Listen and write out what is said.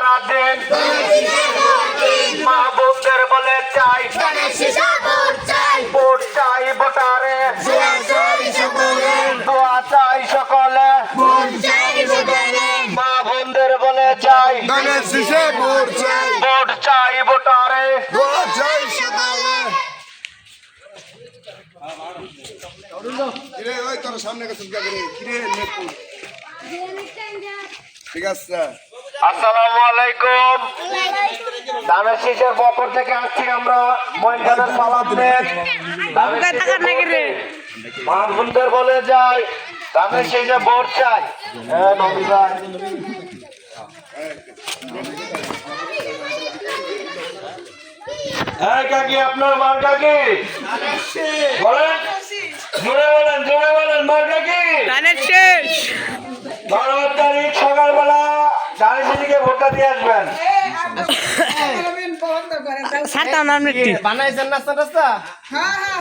সারাদিন মা বোনদের বলে চাই ভোট চাই ভোটারে দোয়া চাই সকলে মা বোনদের বলে চাই ভোট চাই ভোটারে ঠিক আছে। আসসালামু আলাইকুম। ধানের শীষের পক্ষ থেকে আসছি আমরা মহিলাদের সালাম দেন। মা বোনদের বলে যাই ধানের শীষে ভোট চাই। হ্যাঁ নবী ভাই। হ্যাঁ কাকি আপনার মার্কা কি বলেন? জোরে বলেন মার্কা কি? 12 তারিখ সকালবেলা ধানের শীষকে ভোটটা দিয়ে আসবেন। বানাইছেন নাস্তা টাস্তা?